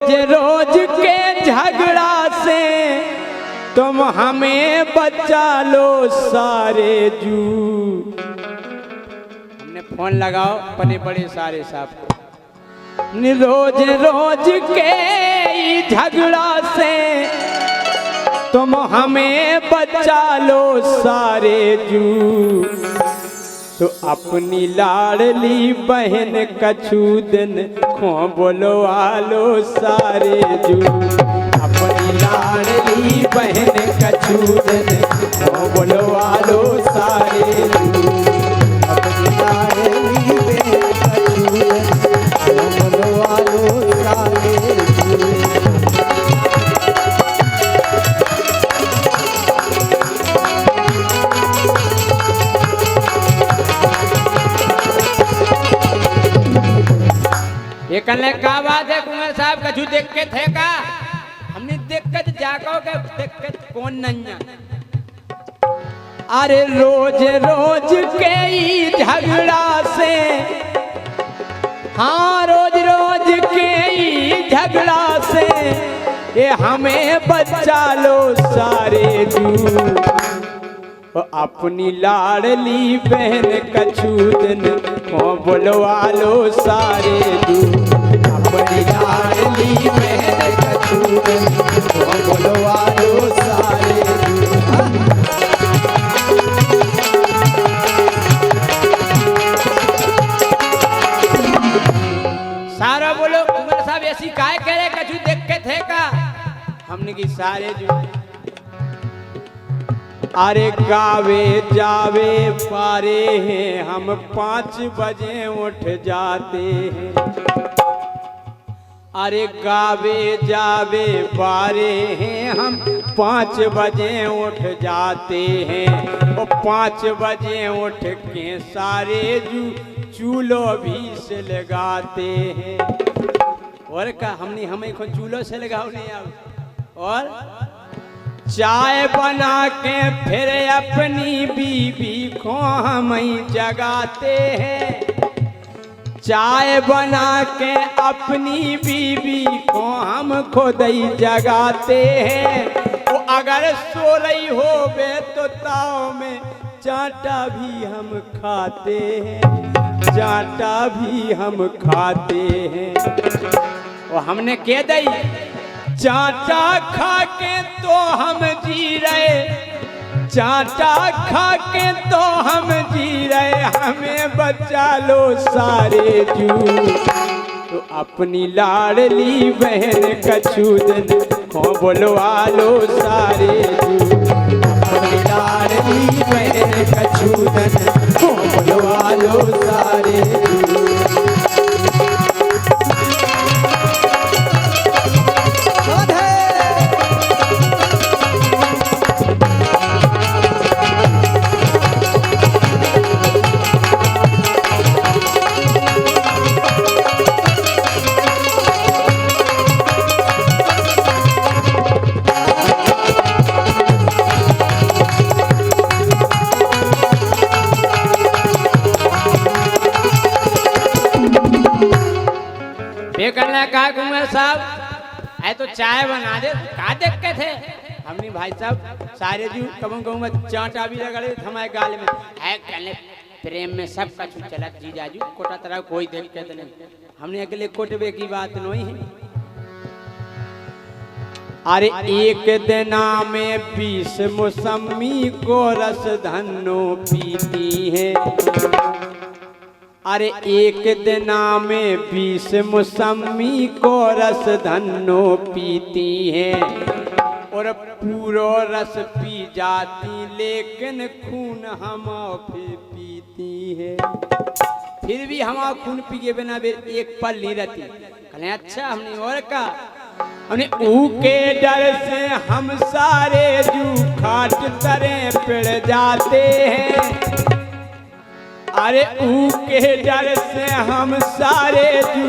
रोज के झगड़ा से तुम हमें बचा लो सारे जू। हमने फोन लगाओ पने बड़े सारे साहब को। रोज रोज के झगड़ा से तुम हमें बचा लो सारे जू। तो अपनी लाडली बहन कछूदन खो बोलो आलो सारे जू। अपनी लाडली बहन कछूदन खो बोलो आलो सारे जू। अपनी लाडली बहन कछूदन खो बोलो आलो सारे जू। ये कल का बात है कुंवर साहब कछु देख के थे का हमने देख के जाको के देख के कौन नन्या। अरे रोज रोज के ही झगड़ा से, हाँ रोज रोज के ही झगड़ा से ये हमें बचा लो सारे जू। अपनी लाडली बहन कछूदन को बुलवा लो सारे जू। अपनी लाडली बहन कछूदन को बुलवा लो सारे जू। सारा बोलो कुंवर साहब ऐसी काय कह रहे कछु देख के थे का। हमने की सारे जू। अरे गावे जावे पारे हैं हम 5 बजे उठ जाते हैं। अरे गावे जावे पारे हैं हम 5 बजे उठ जाते हैं। वो 5 बजे उठ के सारे जू चूल्हो भी से लगाते हैं। और का हमने हमें को चूल्हो से लगाओ नहीं आओ। और चाय बना के फिर अपनी बीबी को हम जगाते हैं। चाय बना के अपनी बीबी को हम खुद ही जगाते हैं। वो अगर सो रही हो बे तो ताव में चाटा भी हम खाते हैं। चाटा भी हम खाते हैं। वो हमने कह दी चाटा खा के तो हम जी रहे। चाटा खा के तो हम जी रहे। हमें बचा लो सारे जू। तो अपनी लाडली बहन कछूदन को बुलवा लो सारे जू। अपनी लाडली बहन कछूदन को बुलवा लो सारे जू। करना कहा कुंवर साहब ऐ तो चाय बना दे का देख के थे। हमने भाई साहब सारे जू कबू कहूँ में चाटा भी रगड़े हमारे गाल में है। कहने प्रेम में सब कछु चलत जी जाजू कोटा तरह कोई देख के नहीं। हमने अगले कोटबे की बात नहीं है। अरे एक दिना में 20 मौसमी को रस धन्नो पीती है। अरे एक दिना में 20 मौसमी को रस धन्नो पीती है। और पूरो रस पी जाती लेकिन खून हम फिर पीती है। फिर भी हम खून पी के बिना एक पल नहीं रहती। कहले अच्छा हमने और का हमने ऊ के डर से हम सारे जू खाट तरे पिड़ जाते हैं। अरे ऊ के डर से हम सारे जू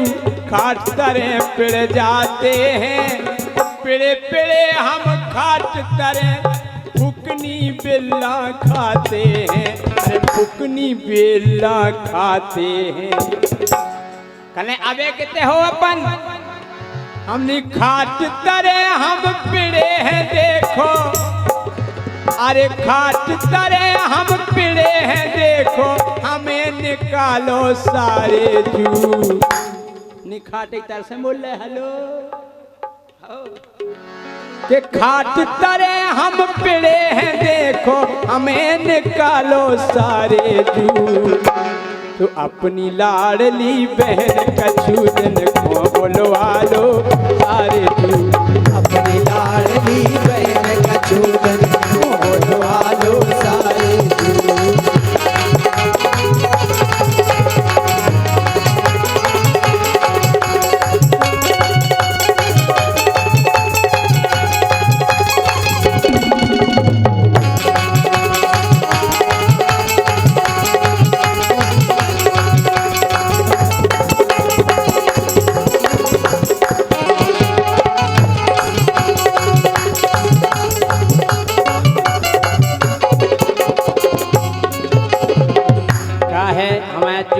खाट तरे पिड़ जाते हैं। पिड़े पिड़े हम खाट तरे फुकनी बेला खाते हैं। अरे फुकनी बेला खाते हैं। कने अबे किते हो अपन हमने खाट तरे हम पिड़े हैं देखो, अरे खाट तरे हम पिड़े हैं देखो, हमें निकालो सारे जू। निखाटे तरह से बोल रहे हेलो के खाट तरे हम पिड़े हैं देखो, हमें निकालो सारे जू। तो अपनी लाडली बहन कछूदन को बोलवा लो सारे जू। अपनी लाडली बहन कछूदन को बोलवा लो सारे जू।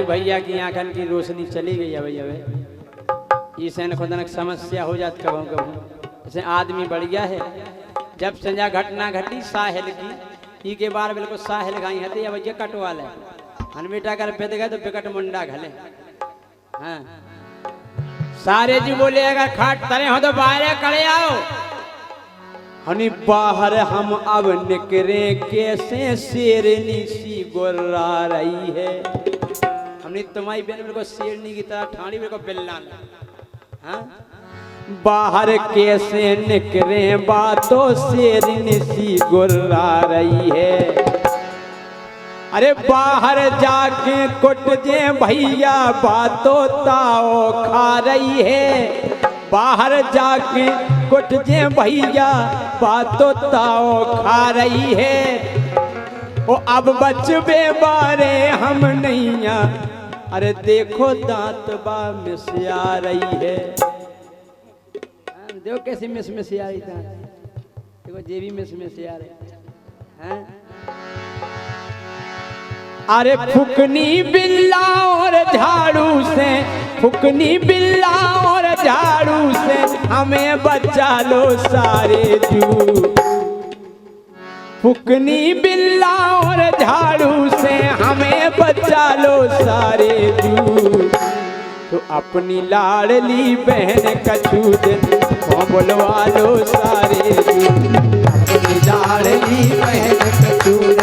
भैया की आंखन की रोशनी चली गई है भैया इसे खुदनक समस्या हो जाती कभी कभी। जैसे आदमी बढ़ गया है, जब संजा घटना घटी साहिल की के बार बिल्कुल साहिल गाई हती अब ये कटवा ले हन बेटा कर पे गए तो बिकट मुंडा घले। हाँ सारे जी बोले अगर खाट तरे हो तो बाहर खड़े आओ। हनी बाहर हम अब निकले कैसे शेरनी सी गोर्रा रही है। हमने तुम्हारी बहन मेरे को शेरनी की तरह ठाणी मेरे को बिल्ला। हाँ बाहर कैसे निकले बातों शेरनी सी गोर्रा रही है। अरे बाहर जाके कुट जे भैया बातों ताओ खा रही है। बाहर जाके कुट जे भैया बातों ताओ खा रही है। ओ अब बचबे बारे हम नैया, अरे देखो दांत बा मिसिया रही है। देखो कैसी मिसिया रही था, देखो जे भी मिसिया रही है। अरे फुकनी बिल्ला और झाड़ू से, फुकनी बिल्ला और झाड़ू से हमें बचा लो सारे जू। फुकनी बिल्ला और झाड़ू से हमें बचा लो सारे जू। तो अपनी लाडली बहन कछूदन को बुलवा लो सारे जू। अपनी लाडली बहन कछूदन